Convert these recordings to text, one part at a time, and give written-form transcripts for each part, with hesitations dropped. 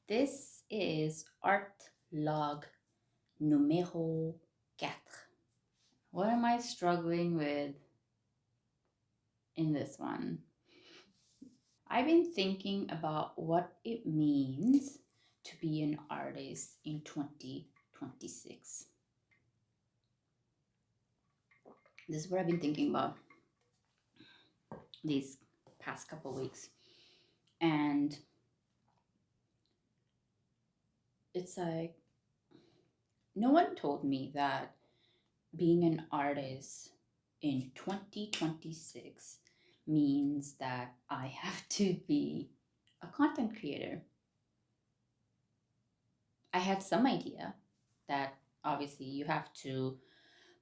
This is art log numéro 4. What am I struggling with in this one? I've been thinking about what it means to be an artist in 2026. This is what I've been thinking about these past couple weeks. And it's like, no one told me that being an artist in 2026 means that I have to be a content creator. I had some idea that obviously you have to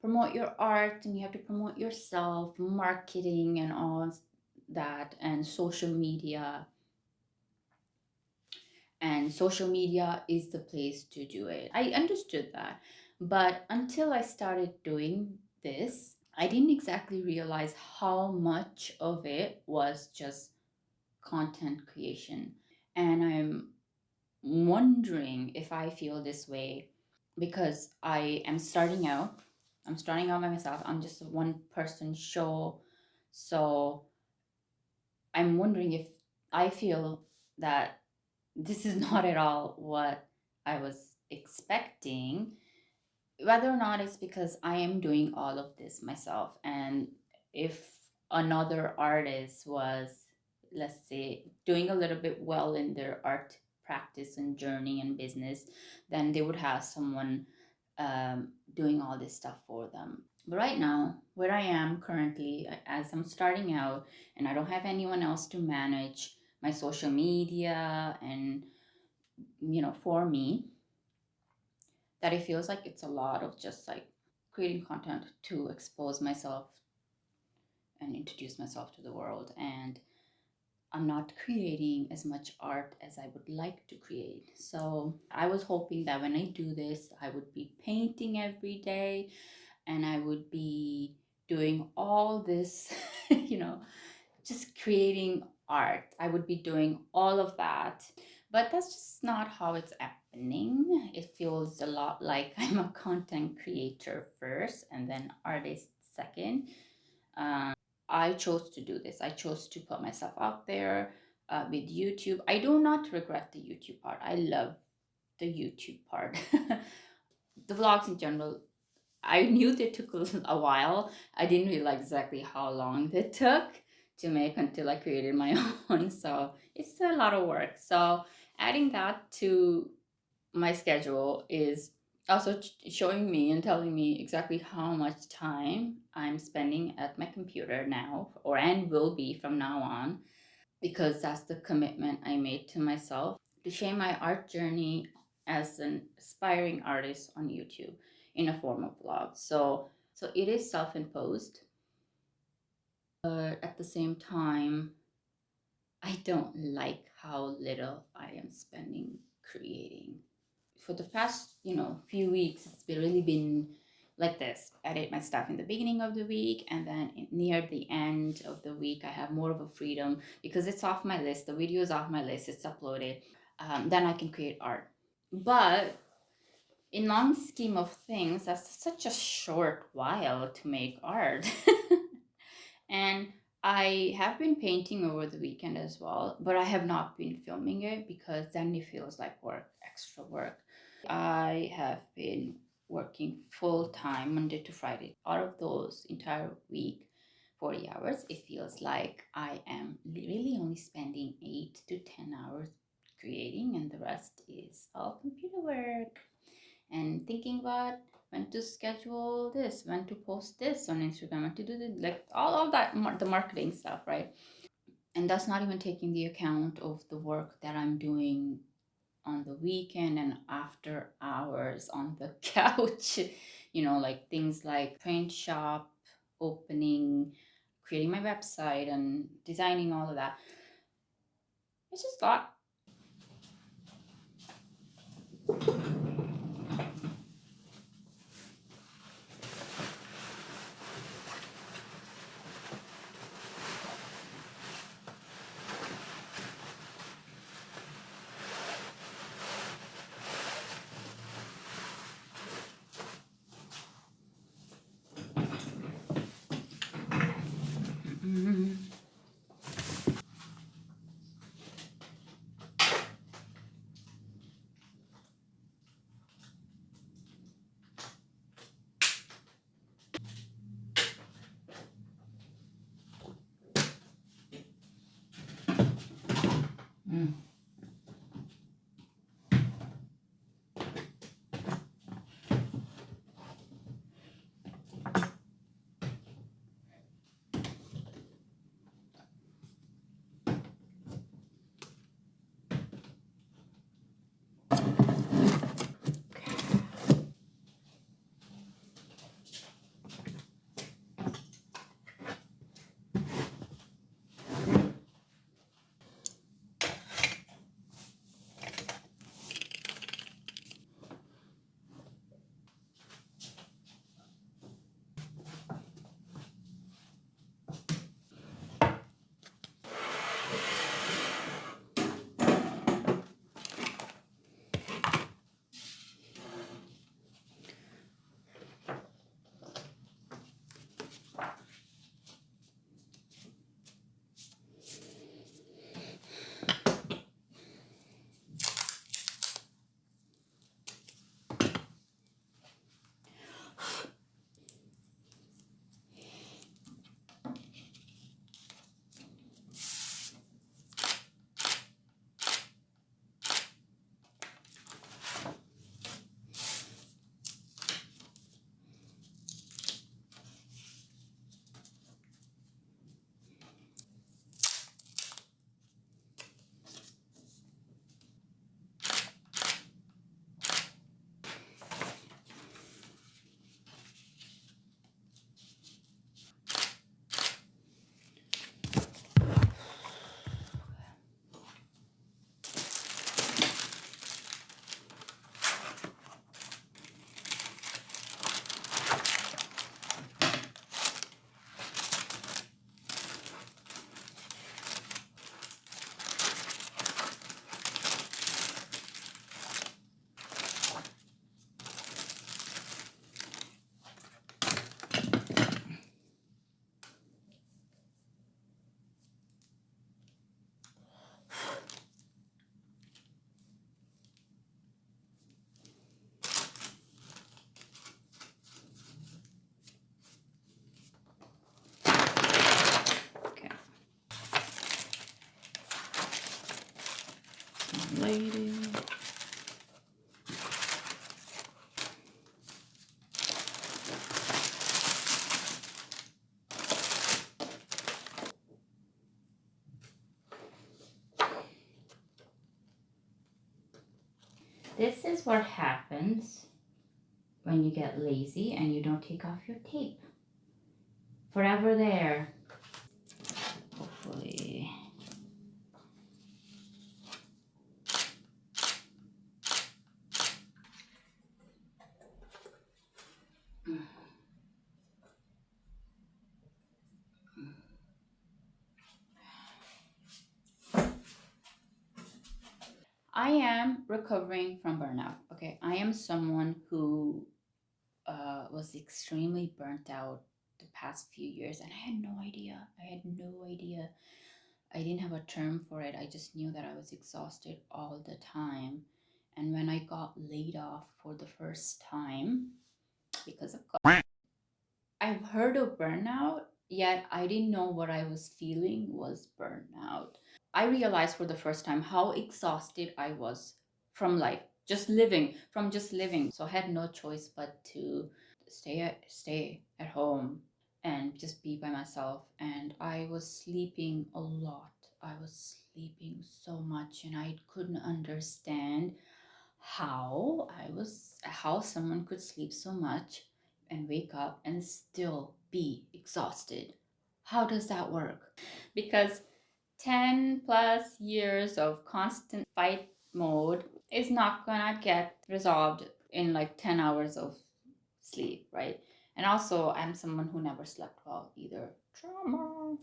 promote your art and you have to promote yourself, marketing and all that, and social media. And social media is the place to do it. I understood that. But until I started doing this, I didn't exactly realize how much of it was just content creation. And I'm wondering if I feel this way because I am starting out. I'm starting out by myself. I'm just a one person show. So I'm wondering if I feel that this is not at all what I was expecting, whether or not it's because I am doing all of this myself. And if another artist was, let's say, doing a little bit well in their art practice and journey and business, then they would have someone doing all this stuff for them. But right now, where I am currently, as I'm starting out and I don't have anyone else to manage my social media and, for me, that it feels like it's a lot of just like creating content to expose myself and introduce myself to the world. And I'm not creating as much art as I would like to create. So I was hoping that when I do this, I would be painting every day and I would be doing all this, just creating art. I would be doing all of that. But that's just not how it's happening. It feels a lot like I'm a content creator first and then artist second. I chose to do this. I chose to put myself out there with YouTube. I do not regret the YouTube part. I love the YouTube part. The vlogs in general, I knew they took a while. I didn't realize exactly how long they took to make until I created my own. So it's a lot of work. So adding that to my schedule is also showing me and telling me exactly how much time I'm spending at my computer now, or and will be from now on, because that's the commitment I made to myself to share my art journey as an aspiring artist on YouTube in a form of vlog. So it is self-imposed, but at the same time, I don't like how little I am spending creating. For the past, few weeks, it's really been like this. I edit my stuff in the beginning of the week, and then near the end of the week, I have more of a freedom because it's off my list. The video is off my list. It's uploaded. Then I can create art. But in long scheme of things, that's such a short while to make art. And I have been painting over the weekend as well, but I have not been filming it because then it feels like work, extra work. I have been working full time Monday to Friday. Out of those entire week, 40 hours, it feels like I am really only spending 8 to 10 hours creating, and the rest is all computer work and thinking about when to schedule this, when to post this on Instagram, when to do the, like all of that, the marketing stuff, right? And that's not even taking the account of the work that I'm doing on the weekend and after hours on the couch, like things like print shop, opening, creating my website, and designing all of that. It's just a lot. Mm. Okay. Lady. This is what happens when you get lazy and you don't take off your tape. Forever there. Hopefully. I am recovering from burnout. Okay. I am someone who was extremely burnt out the past few years, and I had no idea. I had no idea. I didn't have a term for it. I just knew that I was exhausted all the time. And when I got laid off for the first time because of God, I've heard of burnout, yet I didn't know what I was feeling was burnout. I realized for the first time how exhausted I was from life, just living. So I had no choice but to stay at home and just be by myself. And I was sleeping a lot. I was sleeping so much, and I couldn't understand how someone could sleep so much and wake up and still be exhausted. How does that work? Because 10 plus years of constant fight mode is not gonna get resolved in like 10 hours of sleep, right? And also, I'm someone who never slept well either. Trauma.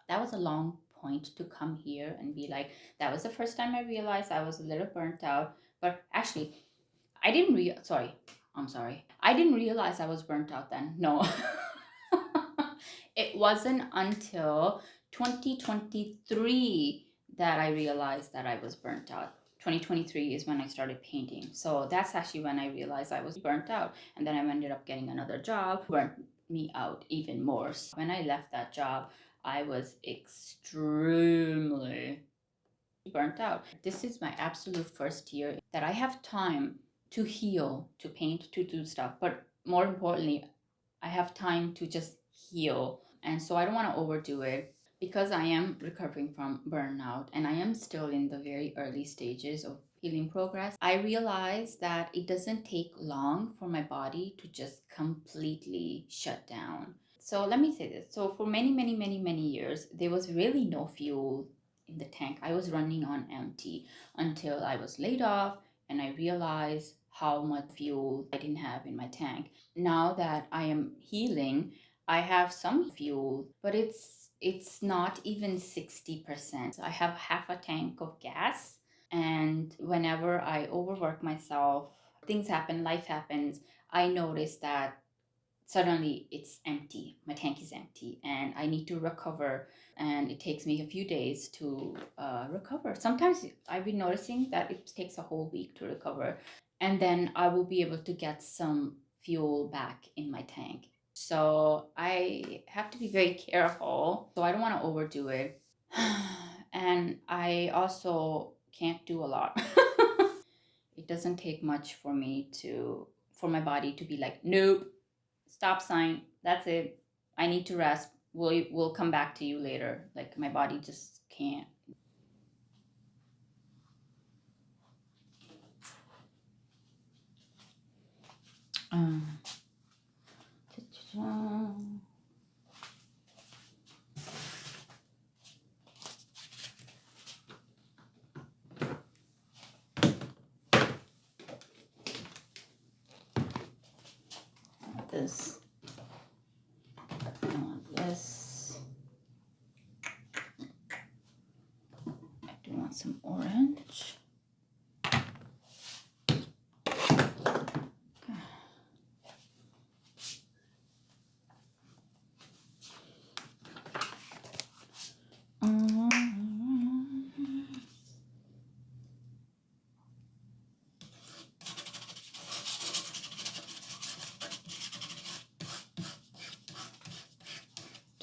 That was a long point to come here and be like, that was the first time I realized I was a little burnt out. But actually, I didn't sorry. I'm sorry. I didn't realize I was burnt out then. No. It wasn't until 2023 that I realized that I was burnt out. 2023 is when I started painting. So that's actually when I realized I was burnt out. And then I ended up getting another job, burnt me out even more. So when I left that job, I was extremely burnt burnt out. This is my absolute first year that I have time to heal, to paint, to do stuff. But more importantly, I have time to just heal. And so I don't want to overdo it because I am recovering from burnout and I am still in the very early stages of healing progress. I realize that it doesn't take long for my body to just completely shut down. So let me say this. So for many, many, many, many years, there was really no fuel in the tank. I was running on empty until I was laid off and I realized how much fuel I didn't have in my tank. Now that I am healing, I have some fuel, but it's not even 60%. I have half a tank of gas, and whenever I overwork myself, things happen, life happens, I notice that suddenly it's empty. My tank is empty and I need to recover. And it takes me a few days to recover. Sometimes I've been noticing that it takes a whole week to recover. And then I will be able to get some fuel back in my tank. So I have to be very careful. So I don't want to overdo it. And I also can't do a lot. It doesn't take much for me for my body to be like, nope, stop sign. That's it. I need to rest. We'll come back to you later. Like my body just can't. Um, this. I want this. I do want some orange.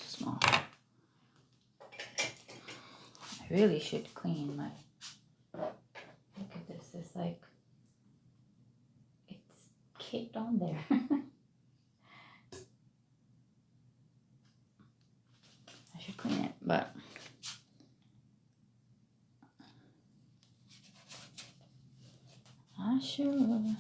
Small. I really should clean my. Look at this. It's like it's caked on there. I should clean it, but. I should.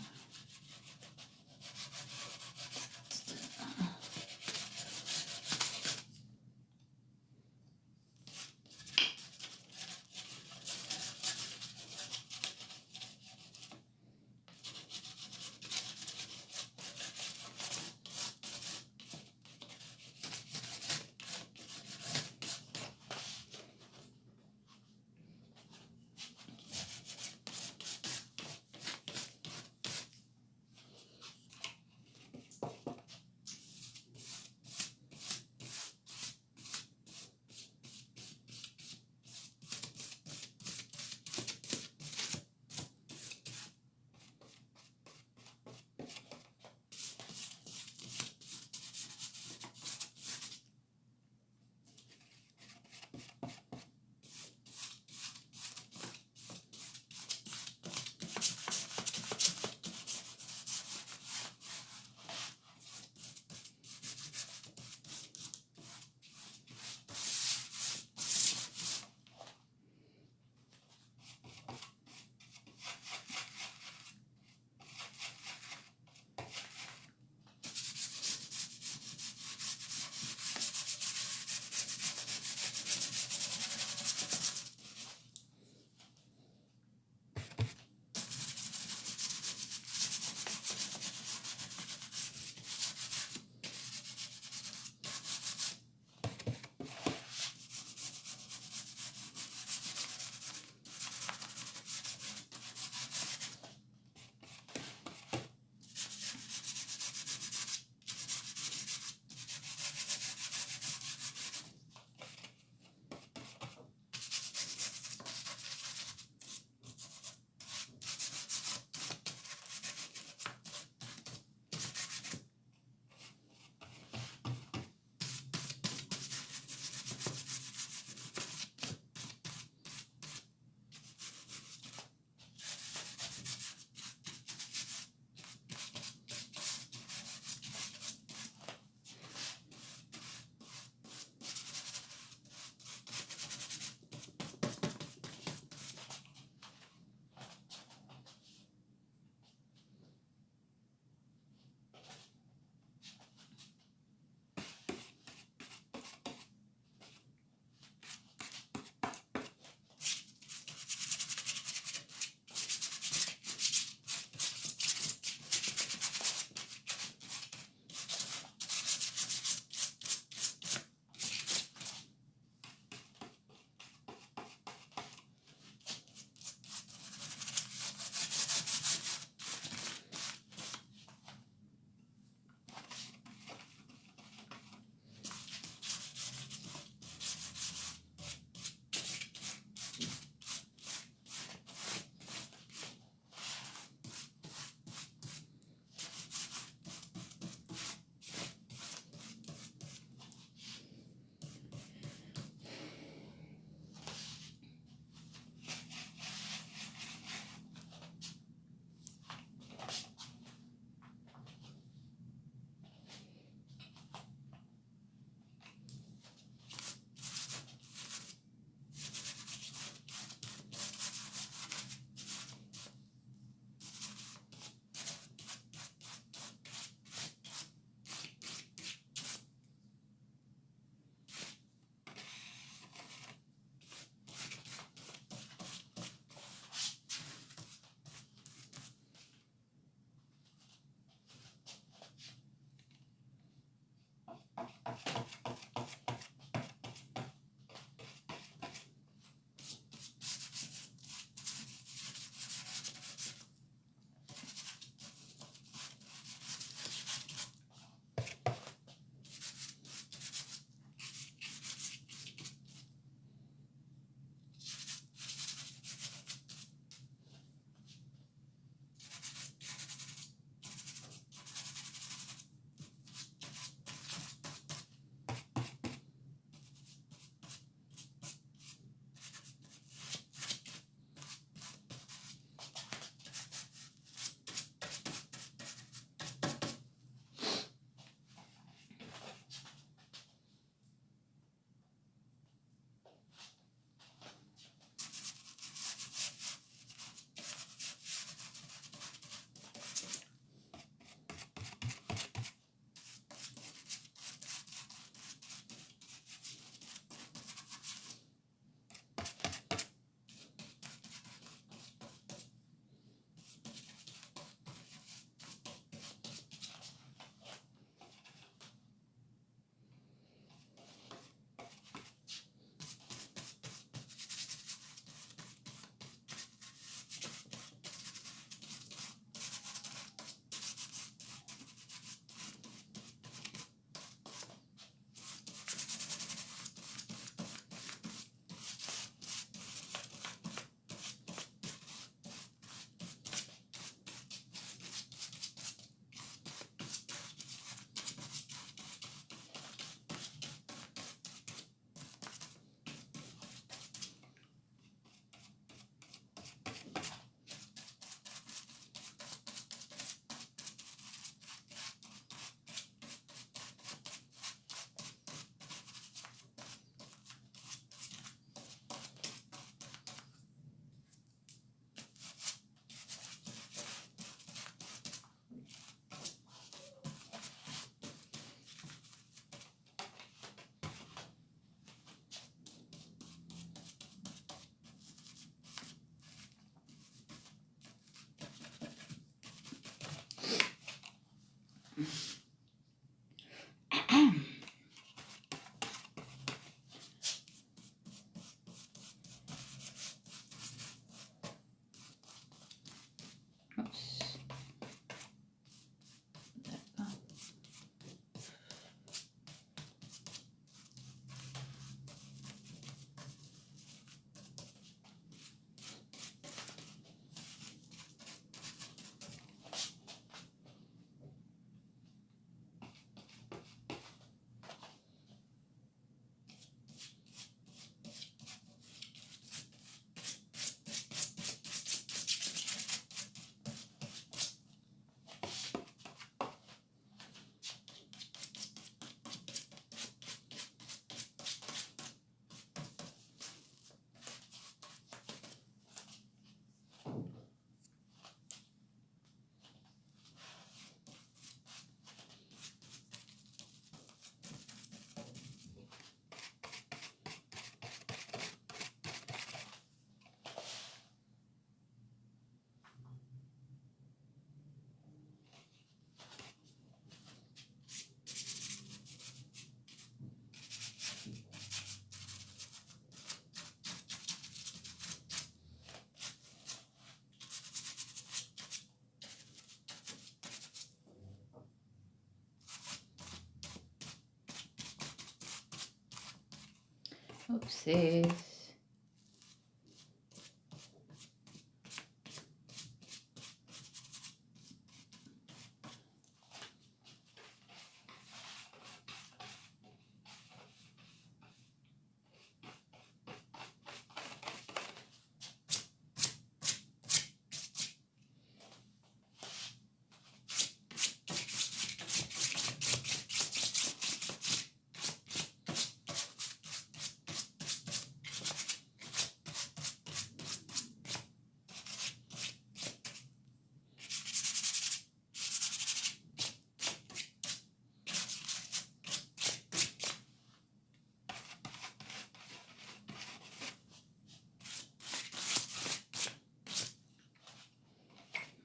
Oopsies.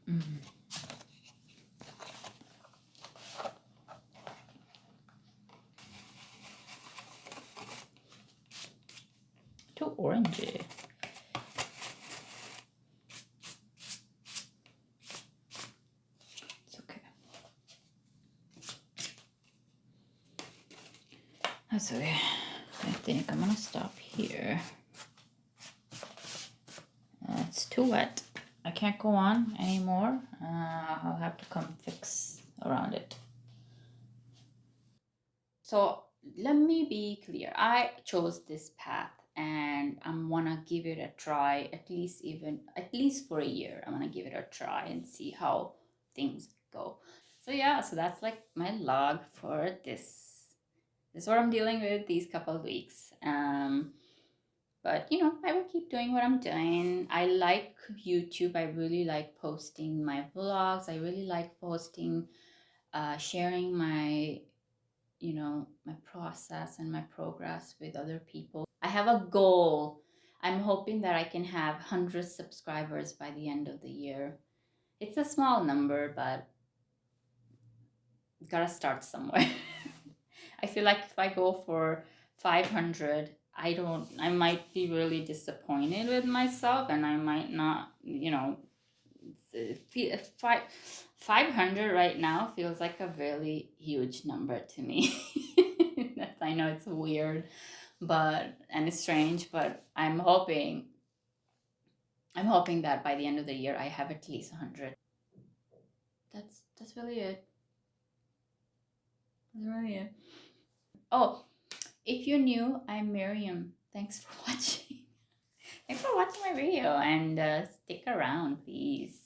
Mm. Too orangey. It's okay. That's okay. I think I'm gonna stop here. It's too wet. I can't go on anymore. I'll have to come fix around it. So let me be clear. I chose this path and I'm wanna give it a try at least for a year. I wanna give it a try and see how things go. So yeah, so that's like my log for this. This is what I'm dealing with these couple of weeks. But I will keep doing what I'm doing. I like YouTube. I really like posting my vlogs. I really like posting, sharing my process and my progress with other people. I have a goal. I'm hoping that I can have 100 subscribers by the end of the year. It's a small number, but gotta start somewhere. I feel like if I go for 500, I might be really disappointed with myself and I might not, five 500 right now feels like a really huge number to me. I know it's weird, and it's strange, but I'm hoping that by the end of the year I have at least 100. That's really it. That's really it. Oh, if you're new, I'm Miriam. Thanks for watching. Thanks for watching my video and stick around, please.